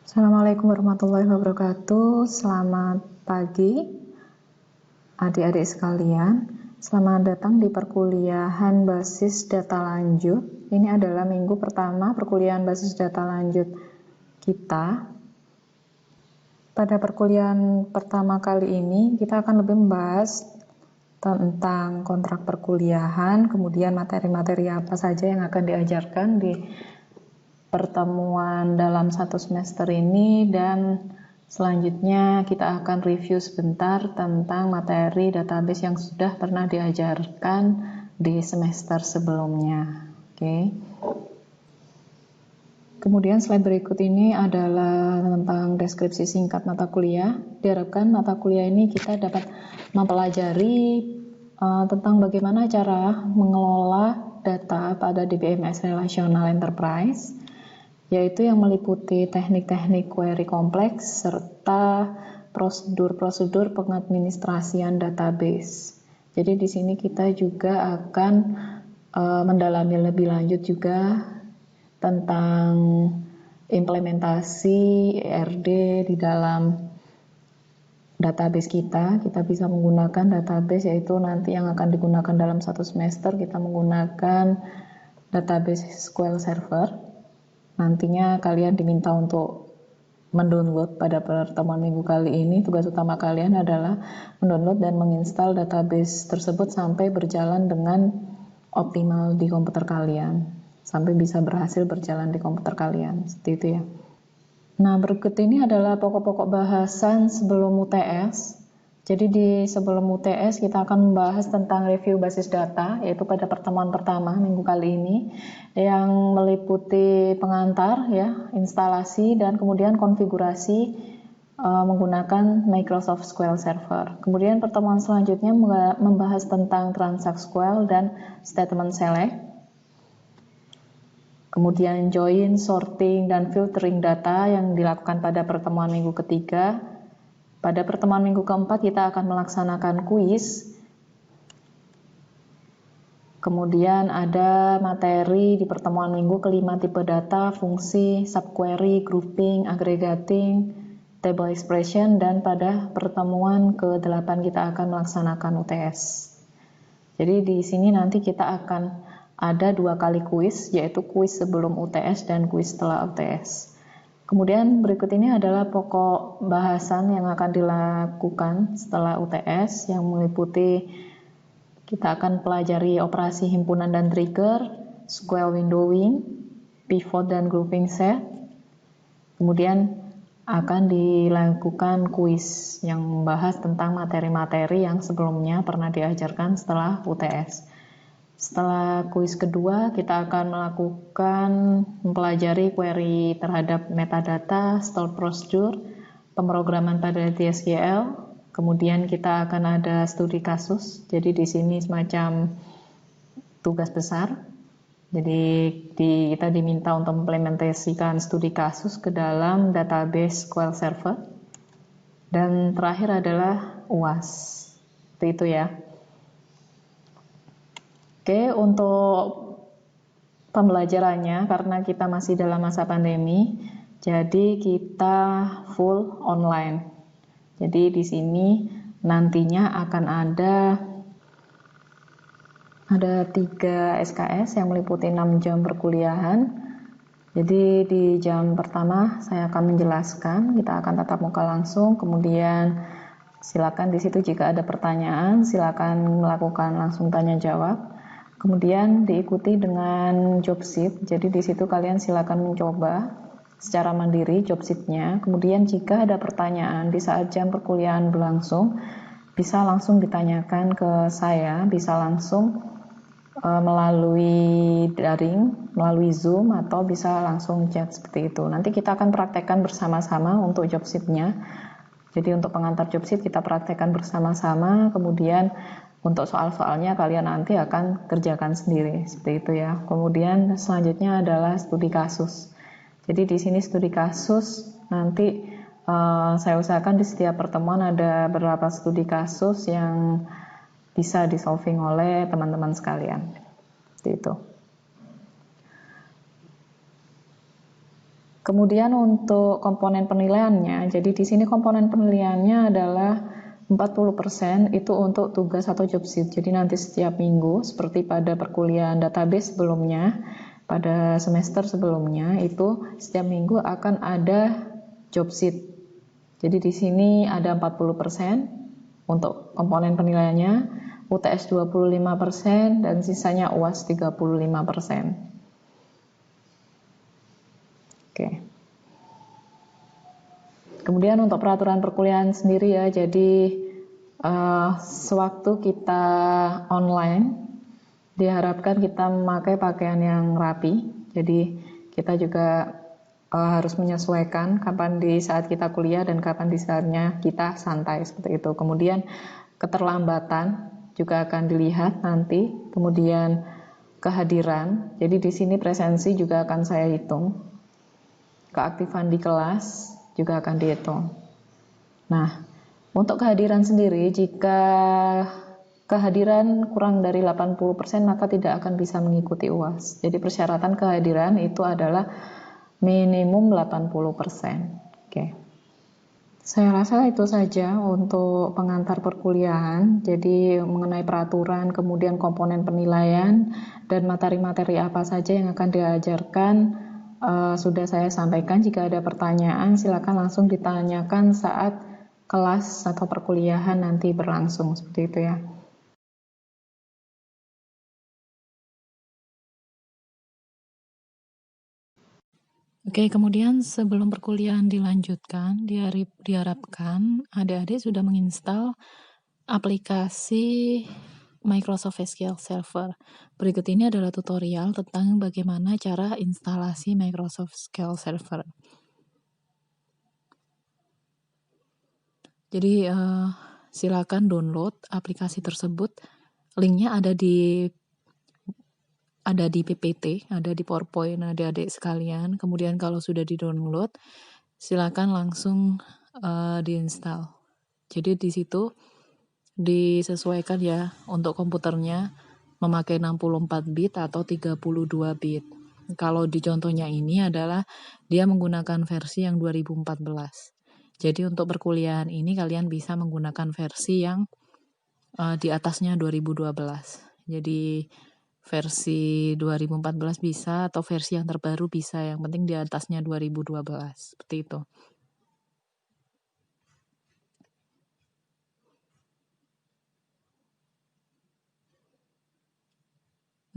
Assalamualaikum warahmatullahi wabarakatuh. Selamat pagi adik-adik sekalian. Selamat datang di perkuliahan basis data lanjut. Ini adalah minggu pertama perkuliahan basis data lanjut kita. Pada perkuliahan pertama kali ini kita akan lebih membahas tentang kontrak perkuliahan, kemudian materi-materi apa saja yang akan diajarkan di pertemuan dalam satu semester ini, dan selanjutnya kita akan review sebentar tentang materi database yang sudah pernah diajarkan di semester sebelumnya. Oke. Kemudian slide berikut ini adalah tentang deskripsi singkat mata kuliah. Diharapkan mata kuliah ini kita dapat mempelajari tentang bagaimana cara mengelola data pada DBMS Relational Enterprise, yaitu yang meliputi teknik-teknik query kompleks serta prosedur-prosedur pengadministrasian database. Jadi di sini kita juga akan mendalami lebih lanjut juga tentang implementasi ERD di dalam database kita. Kita bisa menggunakan database, yaitu nanti yang akan digunakan dalam satu semester kita menggunakan database SQL Server. Nantinya kalian diminta untuk mendownload pada pertemuan minggu kali ini. Tugas utama kalian adalah mendownload dan menginstal database tersebut sampai berjalan dengan optimal di komputer kalian, sampai bisa berhasil berjalan di komputer kalian, seperti itu ya. Nah, berikut ini adalah pokok-pokok bahasan sebelum UTS. Jadi di sebelum UTS kita akan membahas tentang review basis data, yaitu pada pertemuan pertama minggu kali ini, yang meliputi pengantar ya, instalasi dan kemudian konfigurasi menggunakan Microsoft SQL Server. Kemudian pertemuan selanjutnya membahas tentang transaksi SQL dan statement select. Kemudian join, sorting, dan filtering data yang dilakukan pada pertemuan minggu ketiga. Pada pertemuan minggu keempat kita akan melaksanakan kuis. Kemudian ada materi di pertemuan minggu kelima, tipe data, fungsi, subquery, grouping, aggregating, table expression, dan pada pertemuan ke-8 kita akan melaksanakan UTS. Jadi di sini nanti kita akan ada 2 kali kuis, yaitu kuis sebelum UTS dan kuis setelah UTS. Kemudian berikut ini adalah pokok bahasan yang akan dilakukan setelah UTS, yang meliputi kita akan pelajari operasi himpunan dan trigger, SQL windowing, pivot dan grouping set. Kemudian akan dilakukan kuis yang membahas tentang materi-materi yang sebelumnya pernah diajarkan setelah UTS. Setelah kuis kedua, kita akan mempelajari query terhadap metadata, stored procedure, pemrograman pada TSQL, kemudian kita akan ada studi kasus. Jadi di sini semacam tugas besar. Jadi kita diminta untuk mengimplementasikan studi kasus ke dalam database SQL Server. Dan terakhir adalah UAS. Seperti itu ya. Oke, untuk pembelajarannya, karena kita masih dalam masa pandemi, jadi kita full online. Jadi di sini nantinya akan ada 3 SKS yang meliputi 6 jam perkuliahan. Jadi di jam pertama saya akan menjelaskan, kita akan tatap muka langsung, kemudian silakan di situ jika ada pertanyaan, silakan melakukan langsung tanya jawab. Kemudian diikuti dengan job sheet. Jadi di situ kalian silakan mencoba secara mandiri job sheet-nya. Kemudian jika ada pertanyaan di saat jam perkuliahan berlangsung, bisa langsung ditanyakan ke saya, bisa langsung melalui daring, melalui Zoom, atau bisa langsung chat seperti itu. Nanti kita akan praktekkan bersama-sama untuk job sheet-nya. Jadi untuk pengantar job sheet kita praktekkan bersama-sama, kemudian untuk soal-soalnya kalian nanti akan kerjakan sendiri, seperti itu ya. Kemudian selanjutnya adalah studi kasus. Jadi di sini studi kasus nanti saya usahakan di setiap pertemuan ada beberapa studi kasus yang bisa di-solving oleh teman-teman sekalian. Seperti itu. Kemudian untuk komponen penilaiannya, jadi di sini komponen penilaiannya adalah 40% itu untuk tugas atau job sheet. Jadi nanti setiap minggu, seperti pada perkuliahan database sebelumnya, pada semester sebelumnya, itu setiap minggu akan ada job sheet. Jadi di sini ada 40% untuk komponen penilaiannya, UTS 25%, dan sisanya UAS 35%. Oke. Kemudian untuk peraturan perkuliahan sendiri ya, jadi sewaktu kita online diharapkan kita memakai pakaian yang rapi. Jadi kita juga harus menyesuaikan kapan di saat kita kuliah dan kapan di saatnya kita santai seperti itu. Kemudian keterlambatan juga akan dilihat nanti. Kemudian kehadiran. Jadi di sini presensi juga akan saya hitung. Keaktifan di kelas juga akan dihitung. Nah, untuk kehadiran sendiri, jika kehadiran kurang dari 80% maka tidak akan bisa mengikuti UAS. Jadi persyaratan kehadiran itu adalah minimum 80%. Oke. Saya rasa itu saja untuk pengantar perkuliahan. Jadi mengenai peraturan, kemudian komponen penilaian, dan materi-materi apa saja yang akan diajarkan sudah saya sampaikan. Jika ada pertanyaan silakan langsung ditanyakan saat kelas atau perkuliahan nanti berlangsung, seperti itu ya. Oke, kemudian sebelum perkuliahan dilanjutkan, diharapkan adik-adik sudah menginstal aplikasi Microsoft SQL Server. Berikut ini adalah tutorial tentang bagaimana cara instalasi Microsoft SQL Server. Jadi silakan download aplikasi tersebut. Linknya ada di PPT, ada di PowerPoint adik-adik sekalian. Kemudian kalau sudah di-download, silakan langsung diinstal. Jadi di situ disesuaikan ya untuk komputernya memakai 64 bit atau 32 bit. Kalau di contohnya ini adalah dia menggunakan versi yang 2014. Jadi untuk perkuliahan ini kalian bisa menggunakan versi yang di atasnya 2012. Jadi versi 2014 bisa atau versi yang terbaru bisa, yang penting di atasnya 2012. Seperti itu.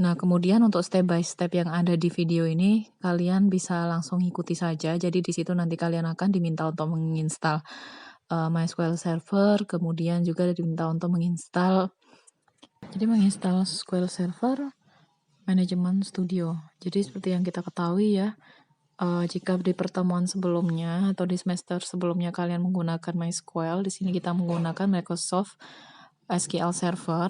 Nah, kemudian untuk step by step yang ada di video ini, kalian bisa langsung ikuti saja. Jadi di situ nanti kalian akan diminta untuk menginstal MySQL Server, kemudian juga diminta untuk menginstal SQL Server Management Studio. Jadi seperti yang kita ketahui ya, jika di pertemuan sebelumnya atau di semester sebelumnya kalian menggunakan MySQL, di sini kita menggunakan Microsoft SQL Server.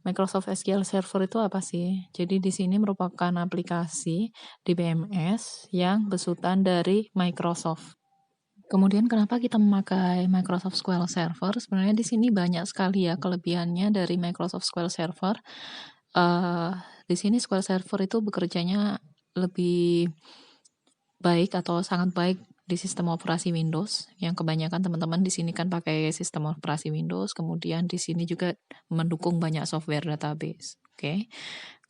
Microsoft SQL Server itu apa sih? Jadi di sini merupakan aplikasi di BMS yang besutan dari Microsoft. Kemudian kenapa kita memakai Microsoft SQL Server? Sebenarnya di sini banyak sekali ya kelebihannya dari Microsoft SQL Server. Di sini SQL Server itu bekerjanya lebih baik atau sangat baik di sistem operasi Windows, yang kebanyakan teman-teman di sini kan pakai sistem operasi Windows. Kemudian di sini juga mendukung banyak software database. Oke.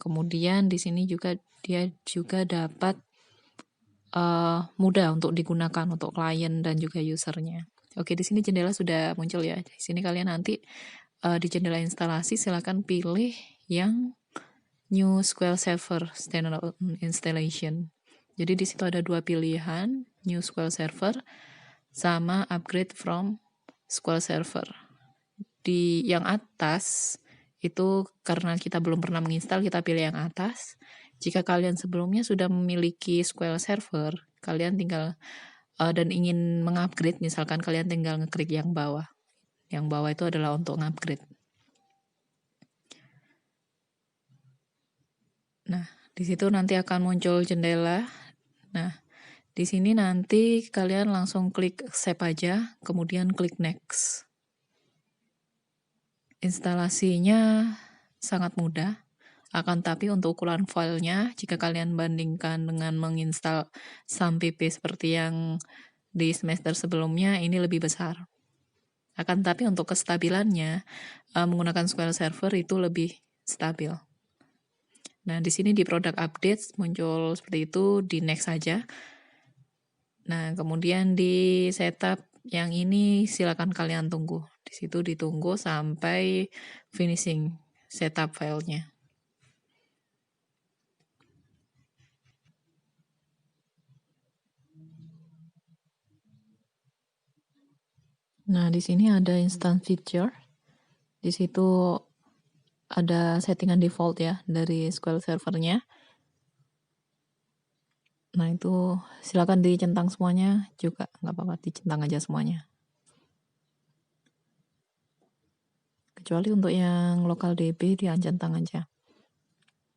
Kemudian di sini juga dia juga dapat mudah untuk digunakan untuk klien dan juga usernya. Oke, di sini jendela sudah muncul ya. Di sini kalian nanti di jendela instalasi silakan pilih yang New SQL Server Standard Installation. Jadi di situ ada dua pilihan, New SQL Server sama Upgrade from SQL Server. Di yang atas itu karena kita belum pernah menginstal, kita pilih yang atas. Jika kalian sebelumnya sudah memiliki SQL Server, kalian tinggal dan ingin mengupgrade, misalkan kalian tinggal ngeklik yang bawah. Yang bawah itu adalah untuk ngupgrade. Nah, di situ nanti akan muncul jendela. Nah, di sini nanti kalian langsung klik save aja, kemudian klik next. Instalasinya sangat mudah. Akan tapi untuk ukuran filenya, jika kalian bandingkan dengan menginstal SAMPP seperti yang di semester sebelumnya, ini lebih besar. Akan tapi untuk kestabilannya, menggunakan SQL Server itu lebih stabil. Nah, di sini di product updates muncul seperti itu, di next saja. Nah, kemudian di setup yang ini silakan kalian tunggu. Di situ ditunggu sampai finishing setup filenya. Nah, di sini ada instant feature. Di situ ada settingan default ya dari SQL Server-nya. Nah, itu silakan dicentang semuanya juga, nggak apa-apa, dicentang aja semuanya. Kecuali untuk yang local DB dicentang aja.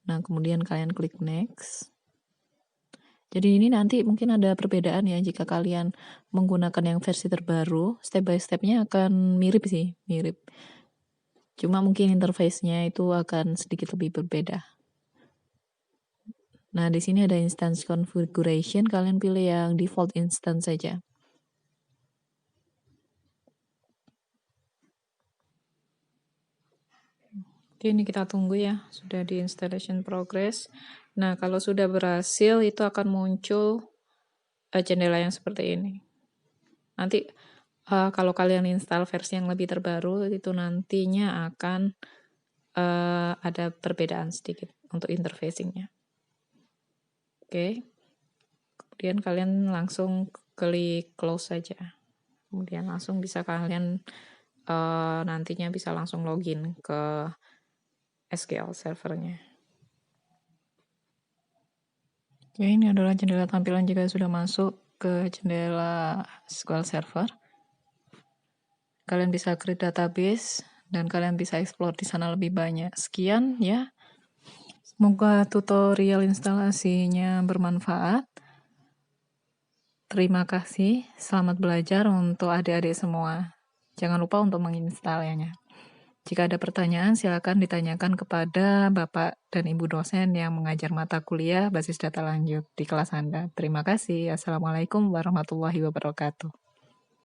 Nah, kemudian kalian klik next. Jadi ini nanti mungkin ada perbedaan ya jika kalian menggunakan yang versi terbaru, step by step-nya akan mirip sih, mirip. Cuma mungkin interface-nya itu akan sedikit lebih berbeda. Nah, di sini ada instance configuration, kalian pilih yang default instance saja. Oke, ini kita tunggu ya, sudah di installation progress. Nah, kalau sudah berhasil, itu akan muncul jendela yang seperti ini. Nanti kalau kalian install versi yang lebih terbaru, itu nantinya akan ada perbedaan sedikit untuk interfacing-nya. Oke, kemudian kalian langsung klik close saja. Kemudian langsung bisa kalian nantinya bisa langsung login ke SQL servernya. Oke, ini adalah jendela tampilan jika sudah masuk ke jendela SQL Server. Kalian bisa create database dan kalian bisa explore di sana lebih banyak. Sekian ya. Semoga tutorial instalasinya bermanfaat. Terima kasih. Selamat belajar untuk adik-adik semua. Jangan lupa untuk menginstalnya. Jika ada pertanyaan, silakan ditanyakan kepada Bapak dan Ibu dosen yang mengajar mata kuliah basis data lanjut di kelas Anda. Terima kasih. Assalamualaikum warahmatullahi wabarakatuh.